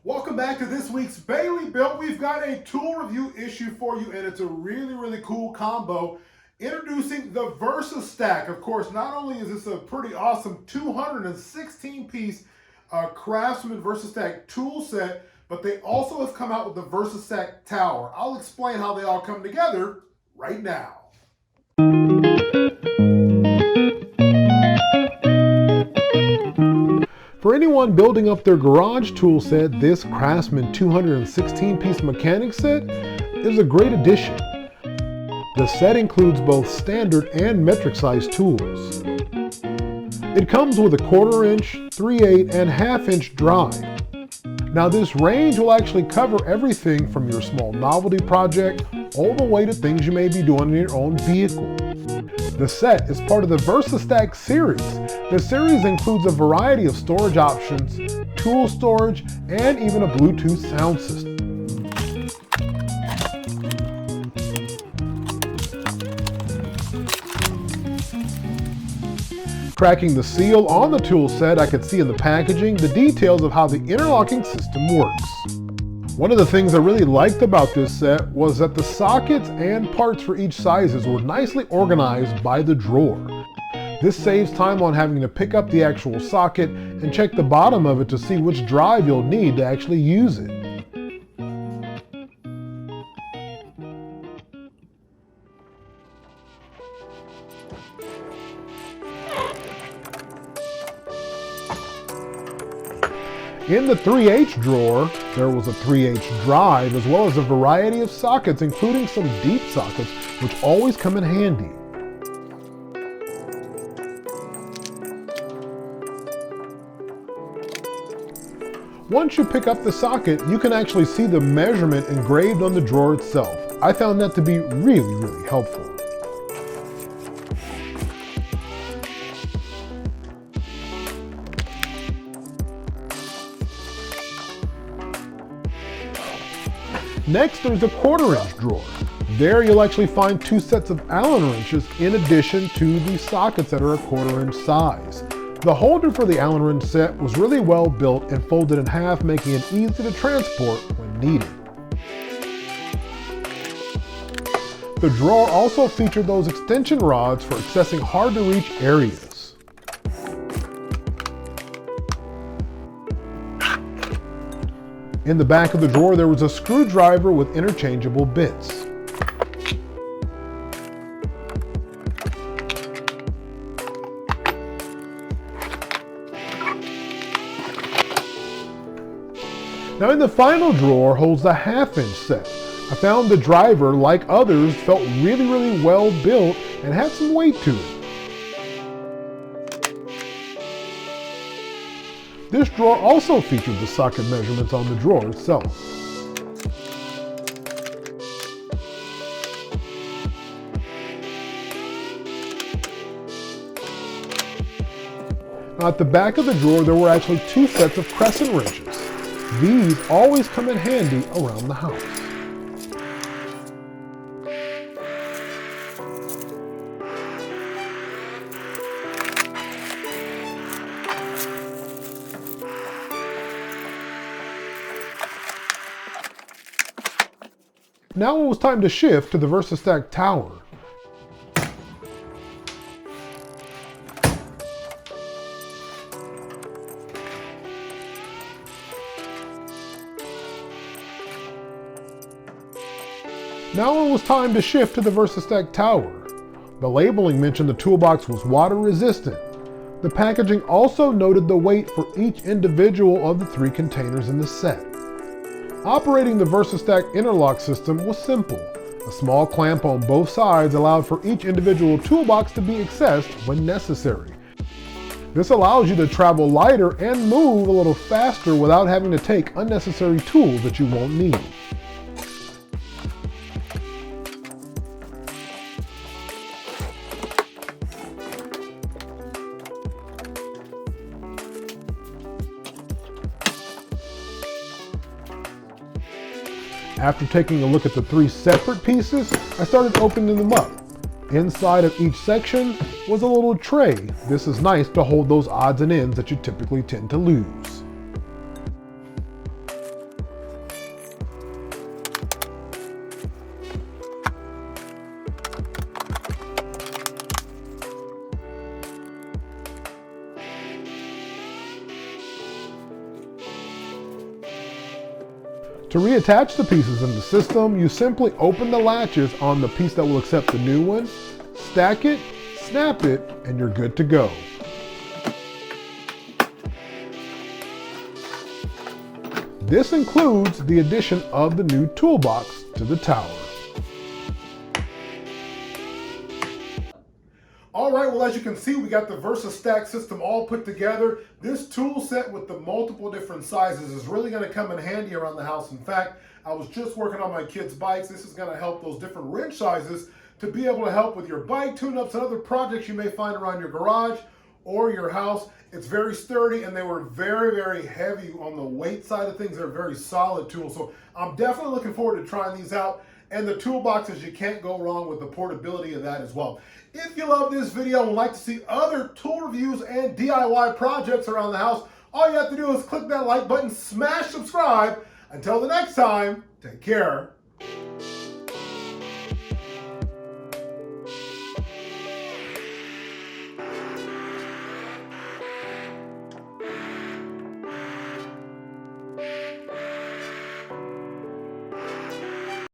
Welcome back to this week's Bailey Built. We've got a tool review issue for you, and it's a really cool combo. Introducing the VersaStack. Of course, not only is this a pretty awesome 216-piece Craftsman VersaStack tool set, but they also have come out with the VersaStack Tower. I'll explain how they all come together right now. For anyone building up their garage tool set, this Craftsman 216-piece mechanic set is a great addition. The set includes both standard and metric size tools. It comes with a 1/4 inch, 3/8, and 1/2 inch drive. Now this range will actually cover everything from your small novelty project all the way to things you may be doing in your own vehicle. The set is part of the VersaStack series. The series includes a variety of storage options, tool storage, and even a Bluetooth sound system. Cracking the seal on the tool set, I could see in the packaging the details of how the interlocking system works. One of the things I really liked about this set was that the sockets and parts for each sizes were nicely organized by the drawer. This saves time on having to pick up the actual socket and check the bottom of it to see which drive you'll need to actually use it. In the 3H drawer, there was a 3H drive as well as a variety of sockets, including some deep sockets, which always come in handy. Once you pick up the socket, you can actually see the measurement engraved on the drawer itself. I found that to be really helpful. Next, there's a 1/4 inch drawer. There you'll actually find 2 sets of Allen wrenches in addition to the sockets that are a 1/4 inch size. The holder for the Allen wrench set was really well built and folded in half, making it easy to transport when needed. The drawer also featured those extension rods for accessing hard to reach areas. In the back of the drawer, there was a screwdriver with interchangeable bits. Now in the final drawer holds the 1/2 inch set. I found the driver, like others, felt really well built and had some weight to it. This drawer also featured the socket measurements on the drawer itself. Now at the back of the drawer, there were actually 2 sets of crescent wrenches. These always come in handy around the house. Now it was time to shift to the VersaStack Tower. The labeling mentioned the toolbox was water resistant. The packaging also noted the weight for each individual of the 3 containers in the set. Operating the VersaStack interlock system was simple. A small clamp on both sides allowed for each individual toolbox to be accessed when necessary. This allows you to travel lighter and move a little faster without having to take unnecessary tools that you won't need. After taking a look at the 3 separate pieces, I started opening them up. Inside of each section was a little tray. This is nice to hold those odds and ends that you typically tend to lose. To reattach the pieces in the system, you simply open the latches on the piece that will accept the new one, stack it, snap it, and you're good to go. This includes the addition of the new toolbox to the tower. All right, well, as you can see, we got the VersaStack system all put together. This tool set with the multiple different sizes is really going to come in handy around the house. In fact, I was just working on my kids' bikes. This is going to help those different wrench sizes to be able to help with your bike tune-ups and other projects you may find around your garage or your house. It's very sturdy, and they were very, very heavy on the weight side of things. They're a very solid tool. So I'm definitely looking forward to trying these out. And the toolboxes, you can't go wrong with the portability of that as well. If you love this video and would like to see other tool reviews and DIY projects around the house, all you have to do is click that like button, smash subscribe. Until the next time, take care.